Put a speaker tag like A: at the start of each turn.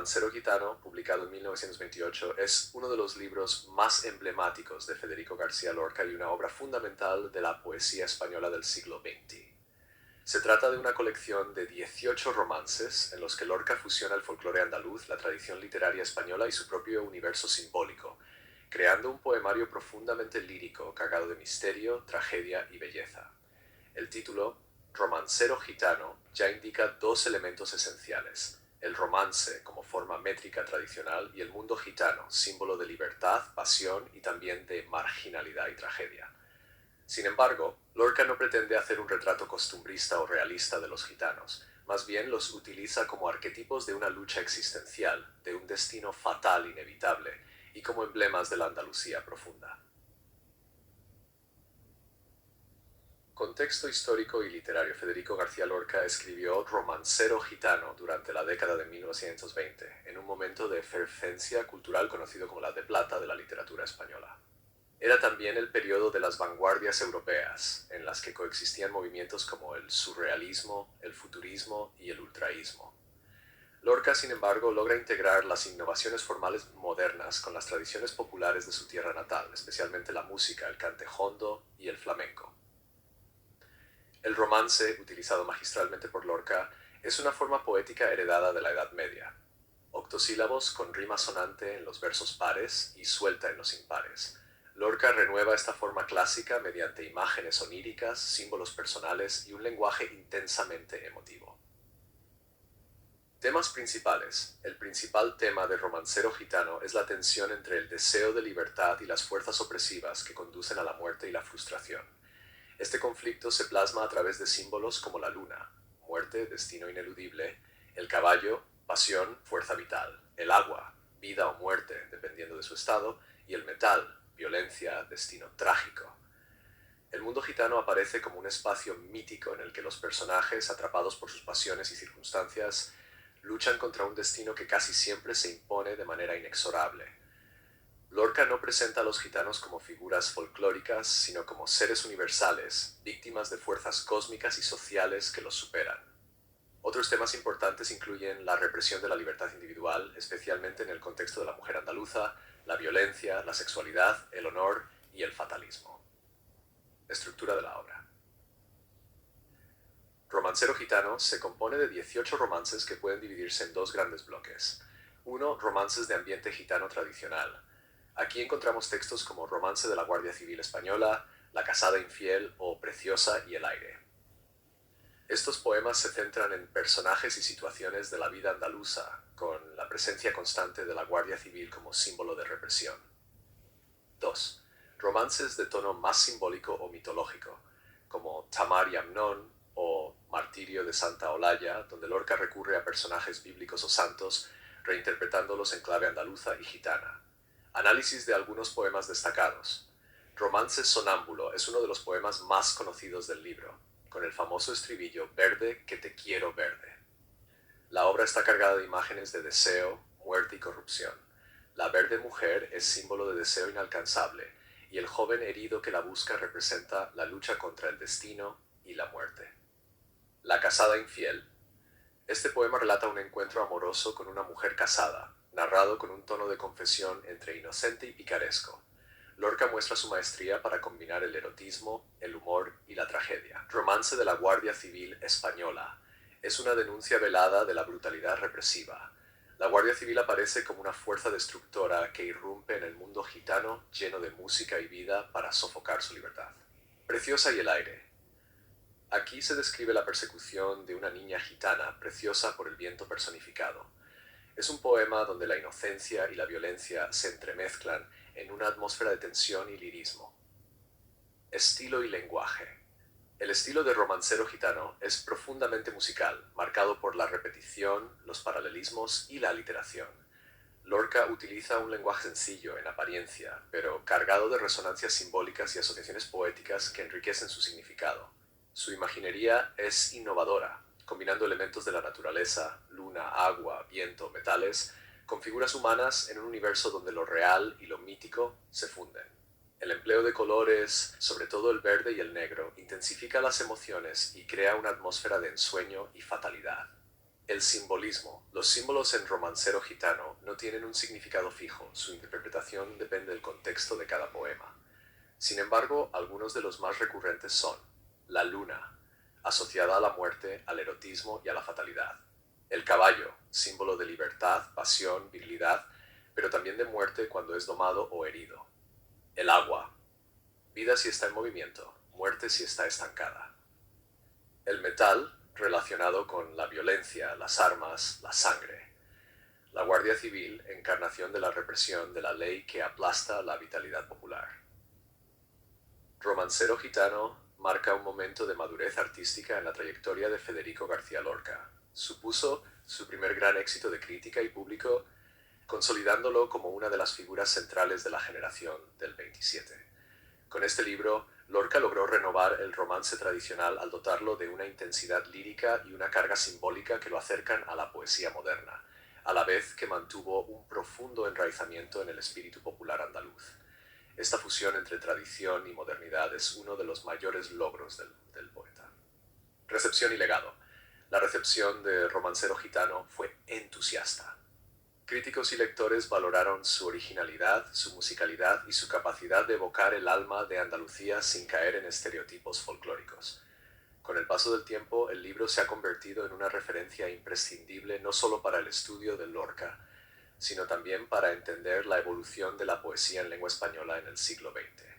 A: Romancero gitano, publicado en 1928, es uno de los libros más emblemáticos de Federico García Lorca y una obra fundamental de la poesía española del siglo XX. Se trata de una colección de 18 romances en los que Lorca fusiona el folclore andaluz, la tradición literaria española y su propio universo simbólico, creando un poemario profundamente lírico, cargado de misterio, tragedia y belleza. El título, Romancero gitano, ya indica dos elementos esenciales: el romance como forma métrica tradicional y el mundo gitano, símbolo de libertad, pasión y también de marginalidad y tragedia. Sin embargo, Lorca no pretende hacer un retrato costumbrista o realista de los gitanos, más bien los utiliza como arquetipos de una lucha existencial, de un destino fatal inevitable, y como emblemas de la Andalucía profunda. Contexto histórico y literario. Federico García Lorca escribió Romancero gitano durante la década de 1920, en un momento de efervescencia cultural conocido como la de plata de la literatura española. Era también el periodo de las vanguardias europeas, en las que coexistían movimientos como el surrealismo, el futurismo y el ultraísmo. Lorca, sin embargo, logra integrar las innovaciones formales modernas con las tradiciones populares de su tierra natal, especialmente la música, el cante jondo y el flamenco. El romance, utilizado magistralmente por Lorca, es una forma poética heredada de la Edad Media. Octosílabos con rima sonante en los versos pares y suelta en los impares. Lorca renueva esta forma clásica mediante imágenes oníricas, símbolos personales y un lenguaje intensamente emotivo. Temas principales. El principal tema de Romancero gitano es la tensión entre el deseo de libertad y las fuerzas opresivas que conducen a la muerte y la frustración. Este conflicto se plasma a través de símbolos como la luna, muerte, destino ineludible; el caballo, pasión, fuerza vital; el agua, vida o muerte, dependiendo de su estado; y el metal, violencia, destino trágico. El mundo gitano aparece como un espacio mítico en el que los personajes, atrapados por sus pasiones y circunstancias, luchan contra un destino que casi siempre se impone de manera inexorable. Lorca no presenta a los gitanos como figuras folclóricas, sino como seres universales, víctimas de fuerzas cósmicas y sociales que los superan. Otros temas importantes incluyen la represión de la libertad individual, especialmente en el contexto de la mujer andaluza, la violencia, la sexualidad, el honor y el fatalismo. Estructura de la obra. Romancero gitano se compone de 18 romances que pueden dividirse en dos grandes bloques. 1. Romances de ambiente gitano tradicional. Aquí encontramos textos como Romance de la Guardia Civil Española, La casada infiel o Preciosa y el aire. Estos poemas se centran en personajes y situaciones de la vida andaluza, con la presencia constante de la Guardia Civil como símbolo de represión. 2. Romances de tono más simbólico o mitológico, como Tamar y Amnón o Martirio de Santa Olalla, donde Lorca recurre a personajes bíblicos o santos, reinterpretándolos en clave andaluza y gitana. Análisis de algunos poemas destacados. Romance sonámbulo es uno de los poemas más conocidos del libro, con el famoso estribillo «Verde, que te quiero verde». La obra está cargada de imágenes de deseo, muerte y corrupción. La verde mujer es símbolo de deseo inalcanzable, y el joven herido que la busca representa la lucha contra el destino y la muerte. La casada infiel. Este poema relata un encuentro amoroso con una mujer casada, narrado con un tono de confesión entre inocente y picaresco. Lorca muestra su maestría para combinar el erotismo, el humor y la tragedia. Romance de la Guardia Civil Española. Es una denuncia velada de la brutalidad represiva. La Guardia Civil aparece como una fuerza destructora que irrumpe en el mundo gitano lleno de música y vida para sofocar su libertad. Preciosa y el aire. Aquí se describe la persecución de una niña gitana, preciosa por el viento personificado. Es un poema donde la inocencia y la violencia se entremezclan en una atmósfera de tensión y lirismo. Estilo y lenguaje. El estilo de Romancero gitano es profundamente musical, marcado por la repetición, los paralelismos y la aliteración. Lorca utiliza un lenguaje sencillo en apariencia, pero cargado de resonancias simbólicas y asociaciones poéticas que enriquecen su significado. Su imaginería es innovadora, combinando elementos de la naturaleza, luna, agua, viento, metales, con figuras humanas en un universo donde lo real y lo mítico se funden. El empleo de colores, sobre todo el verde y el negro, intensifica las emociones y crea una atmósfera de ensueño y fatalidad. El simbolismo. Los símbolos en Romancero Gitano no tienen un significado fijo, su interpretación depende del contexto de cada poema. Sin embargo, algunos de los más recurrentes son la luna, asociada a la muerte, al erotismo y a la fatalidad. El caballo, símbolo de libertad, pasión, virilidad, pero también de muerte cuando es domado o herido. El agua, vida si está en movimiento, muerte si está estancada. El metal, relacionado con la violencia, las armas, la sangre. La Guardia Civil, encarnación de la represión de la ley que aplasta la vitalidad popular. Romancero Gitano marca un momento de madurez artística en la trayectoria de Federico García Lorca. Supuso su primer gran éxito de crítica y público, consolidándolo como una de las figuras centrales de la generación del 27. Con este libro, Lorca logró renovar el romance tradicional al dotarlo de una intensidad lírica y una carga simbólica que lo acercan a la poesía moderna, a la vez que mantuvo un profundo enraizamiento en el espíritu popular andaluz. Esta fusión entre tradición y modernidad es uno de los mayores logros del poeta. Recepción y legado. La recepción de Romancero Gitano fue entusiasta. Críticos y lectores valoraron su originalidad, su musicalidad y su capacidad de evocar el alma de Andalucía sin caer en estereotipos folclóricos. Con el paso del tiempo, el libro se ha convertido en una referencia imprescindible no solo para el estudio de Lorca, sino también para entender la evolución de la poesía en lengua española en el siglo XX.